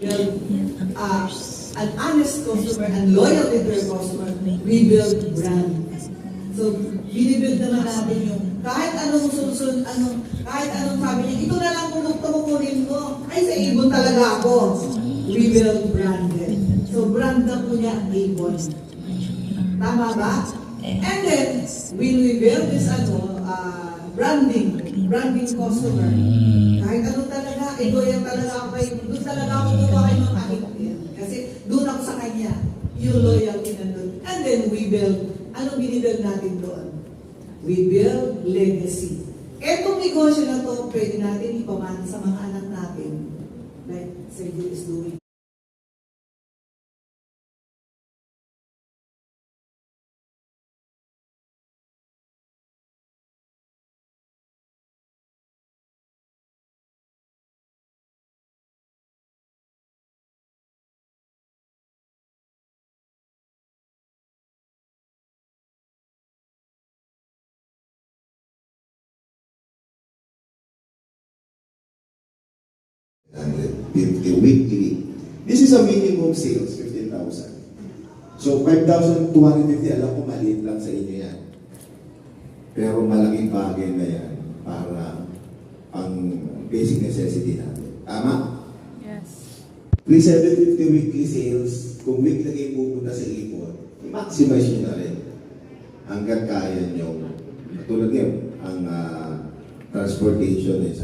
build an honest customer and loyal with their customer, we build brand. So, binibuild naman natin yung kahit anong susunod, kahit anong sabi niya, ito na lang produkto mo kunin mo. Ay, sa Avon talaga ako. We build branded. So, brand na po niya ang Avon. Tama ba? And then, when we build this branding customer, kahit ano talaga, ito yan talaga ako, doon talaga ako kukuha kayo ng aking. Kasi doon ako sa kanya, yung loyalty na doon. And then we build, anong binibuild natin doon? We build legacy. Etong negosyo na to, pwede natin ipamana sa mga anak natin. Like Sergio is doing. $150 weekly. This is a minimum sales, 15,000. So 5,250, alam ko maliit lang sa inyo yan. Pero malaking bagay na yan para ang basic necessity natin. Tama? Yes. 750 weekly sales, kung weekly kayo pupunta sa ipon, i-maximize nyo na rin hanggang kaya nyo. Tulad yun, ang transportation is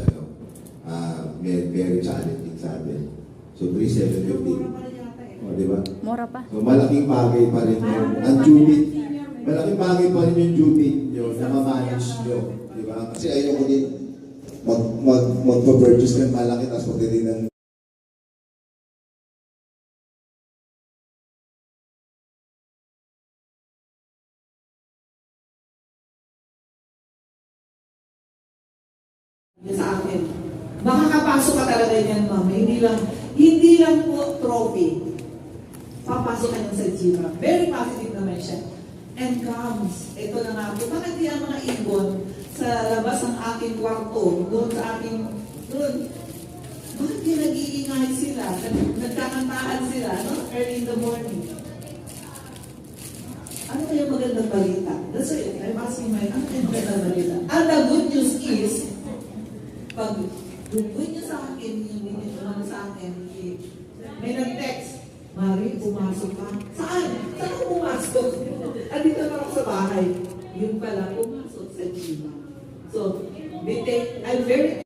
very challenging sa atin. So 3,750. O, di ba? Mura pa. So malaking bagay pa rin yun. Ang duty, malaking bagay pa rin yung duty nyo na ma-manage nyo. Di ba? Kasi ayoko din mag-purchase ng malaki tapos pagdating ng sa akin. Makakapasok ka talaga yan, ma'am. Hindi lang po trophy. Papasok ka yan sa Jiva. Very positive naman siya. And comes, ito na nga po, bakit di ang mga ibon sa labas ng aking kwarto, doon sa aking, doon, bakit di nag-iingay sila? Nagkakantaan sila, no? Early in the morning. Ano kaya magandang balita? That's it. I'm asking ano kaya magandang balita? And the good news is, pag dugoy niya sa akin, sa akin, may nag-text, Mari, pumasok ka. Saan? Saan ako pumasok? Andito na ako sa bahay. Yung pala, pumasok sa Jiva. So, I'm very